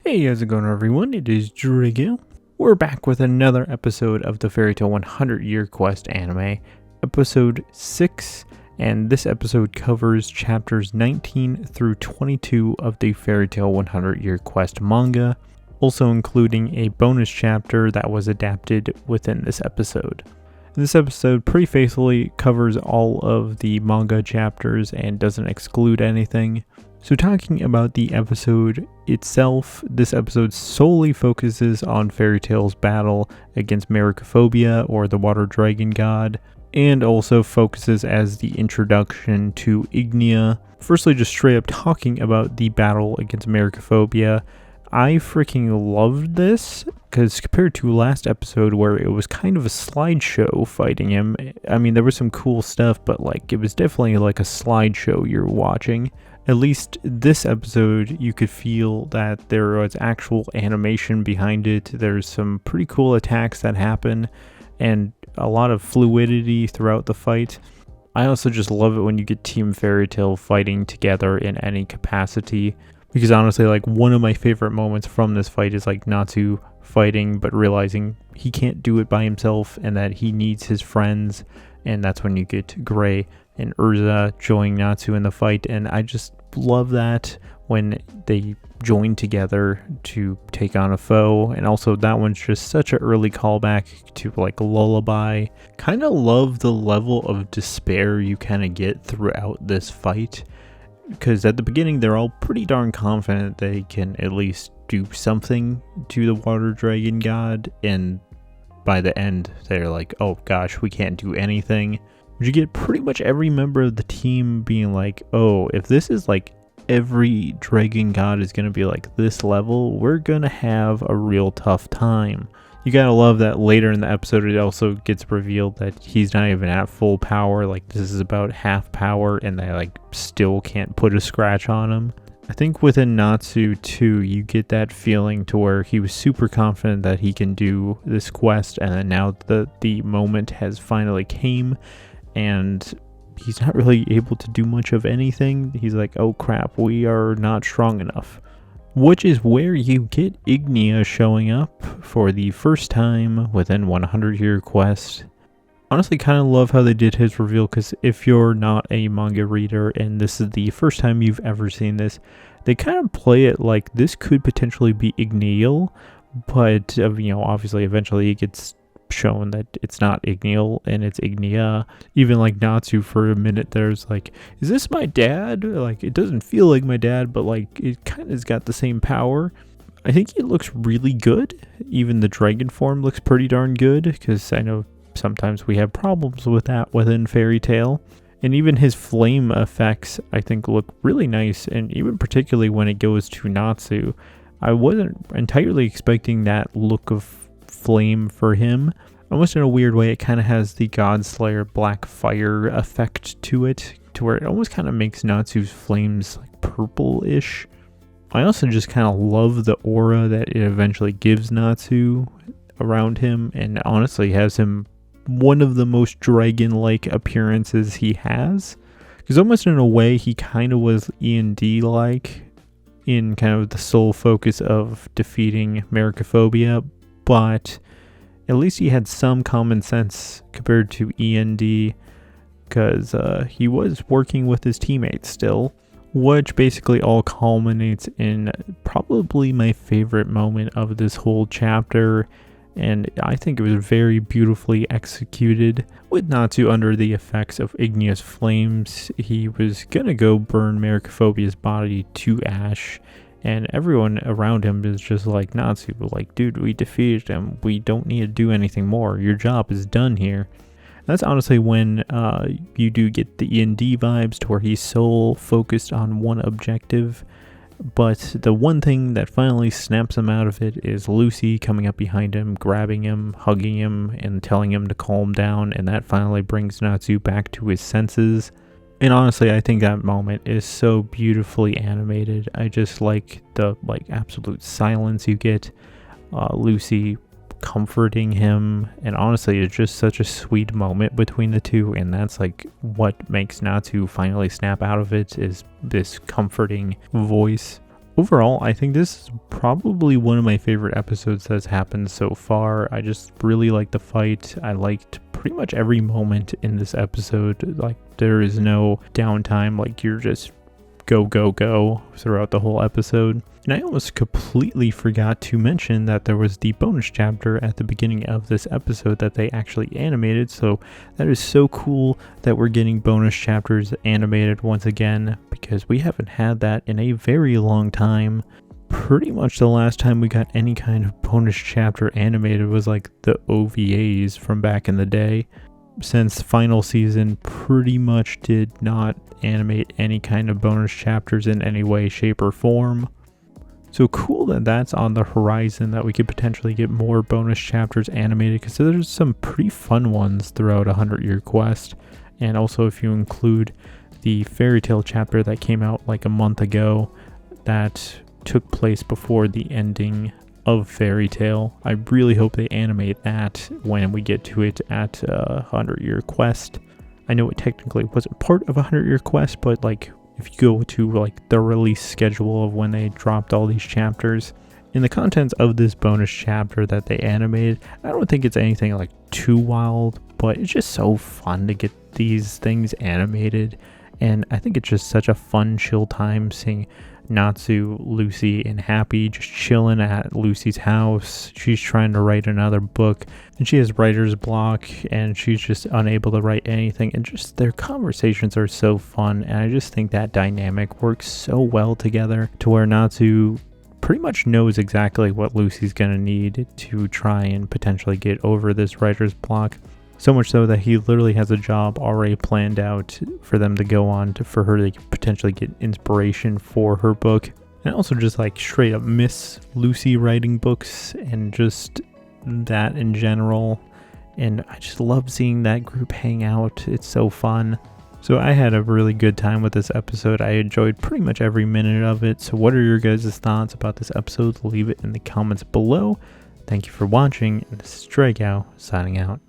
Hey, how's it going everyone? It is Drigo. We're back with another episode of the Fairy Tail 100 Year Quest anime, episode 6, and this episode covers chapters 19 through 22 of the Fairy Tail 100 Year Quest manga, also including a bonus chapter that was adapted within this episode. This episode pretty faithfully covers all of the manga chapters and doesn't exclude anything. So talking about the episode itself, this episode solely focuses on Fairy Tail's battle against Maricophobia, or the water dragon god, and also focuses as the introduction to Ignia. Firstly, just straight up talking about the battle against Maricophobia. I freaking loved this, because compared to last episode where it was kind of a slideshow fighting him, I mean there was some cool stuff, but like it was definitely like a slideshow you're watching. At least this episode, you could feel that there was actual animation behind it. There's some pretty cool attacks that happen and a lot of fluidity throughout the fight. I also just love it when you get Team Fairy Tail fighting together in any capacity. Because honestly, like one of my favorite moments from this fight is like Natsu fighting but realizing he can't do it by himself and that he needs his friends. And that's when you get Gray and Urza joining Natsu in the fight, and I just love that when they join together to take on a foe. And also that one's just such an early callback to like Lullaby. Kind of love the level of despair you kind of get throughout this fight, because at the beginning they're all pretty darn confident they can at least do something to the water dragon god, and by the end they're like, oh gosh, we can't do anything. You get pretty much every member of the team being like, oh, if this is like every dragon god is going to be like this level, we're going to have a real tough time. You gotta love that later in the episode it also gets revealed that he's not even at full power, like this is about half power, and they like still can't put a scratch on him. I think within Natsu too, you get that feeling to where he was super confident that he can do this quest, and then now the moment has finally came, and he's not really able to do much of anything. He's like, oh crap, we are not strong enough. Which is where you get Ignia showing up for the first time within 100 Year Quest. Honestly, kind of love how they did his reveal, because if you're not a manga reader and this is the first time you've ever seen this, they kind of play it like this could potentially be Ignial, but obviously eventually it gets shown that it's not Ignial and it's Ignia. Even like Natsu for a minute there's like, is this my dad? Like it doesn't feel like my dad, but like it kind of has got the same power. I think it looks really good. Even the dragon form looks pretty darn good, because I know sometimes we have problems with that within Fairy Tail. And even his flame effects I think look really nice, and even particularly when it goes to Natsu. I wasn't entirely expecting that look of flame for him. Almost in a weird way, it kind of has the Godslayer black fire effect to it, to where it almost kind of makes Natsu's flames like purple-ish. I also just kind of love the aura that it eventually gives Natsu around him, and honestly has him one of the most dragon-like appearances he has. Because almost in a way, he kind of was E&D-like in kind of the sole focus of defeating Maricophobia, but at least he had some common sense compared to E&D, because he was working with his teammates still, which basically all culminates in probably my favorite moment of this whole chapter, and I think it was very beautifully executed. With Natsu under the effects of Ignia's flames, he was gonna go burn Maricophobia's body to ash, and everyone around him is just like, Natsu, like, dude, we defeated him. We don't need to do anything more. Your job is done here. And that's honestly when you do get the E&D vibes, to where he's so focused on one objective. But the one thing that finally snaps him out of it is Lucy coming up behind him, grabbing him, hugging him, and telling him to calm down. And that finally brings Natsu back to his senses. And honestly, I think that moment is so beautifully animated. I just like the absolute silence you get. Lucy comforting him, and honestly it's just such a sweet moment between the two, and that's like what makes Natsu finally snap out of it, is this comforting voice. overall, I think this is probably one of my favorite episodes that's happened so far. I just really liked the fight. I liked pretty much every moment in this episode. Like, there is no downtime. Like, you're just go, go, go throughout the whole episode. And I almost completely forgot to mention that there was the bonus chapter at the beginning of this episode that they actually animated. So that is so cool that we're getting bonus chapters animated once again, because we haven't had that in a very long time. Pretty much the last time we got any kind of bonus chapter animated was like the OVAs from back in the day, since final season pretty much did not animate any kind of bonus chapters in any way, shape, or form. So cool that that's on the horizon, that we could potentially get more bonus chapters animated, because there's some pretty fun ones throughout 100 Year Quest. And also if you include the Fairy Tail chapter that came out like a month ago that took place before the ending of Fairy Tail, I really hope they animate that when we get to it at 100 Year Quest. I know it technically wasn't part of 100 Year Quest, but like if you go to like the release schedule of when they dropped all these chapters, in the contents of this bonus chapter that they animated, I don't think it's anything like too wild, but it's just so fun to get these things animated. And I think it's just such a fun, chill time seeing Natsu, Lucy, and Happy just chilling at Lucy's house. She's trying to write another book and she has writer's block and she's just unable to write anything, and just their conversations are so fun, and I just think that dynamic works so well together to where Natsu pretty much knows exactly what Lucy's gonna need to try and potentially get over this writer's block. So much so that he literally has a job already planned out for them to go on for her to potentially get inspiration for her book. And also just like straight up miss Lucy writing books and just that in general. And I just love seeing that group hang out. It's so fun. So I had a really good time with this episode. I enjoyed pretty much every minute of it. So what are your guys' thoughts about this episode? Leave it in the comments below. Thank you for watching. This is Drago signing out.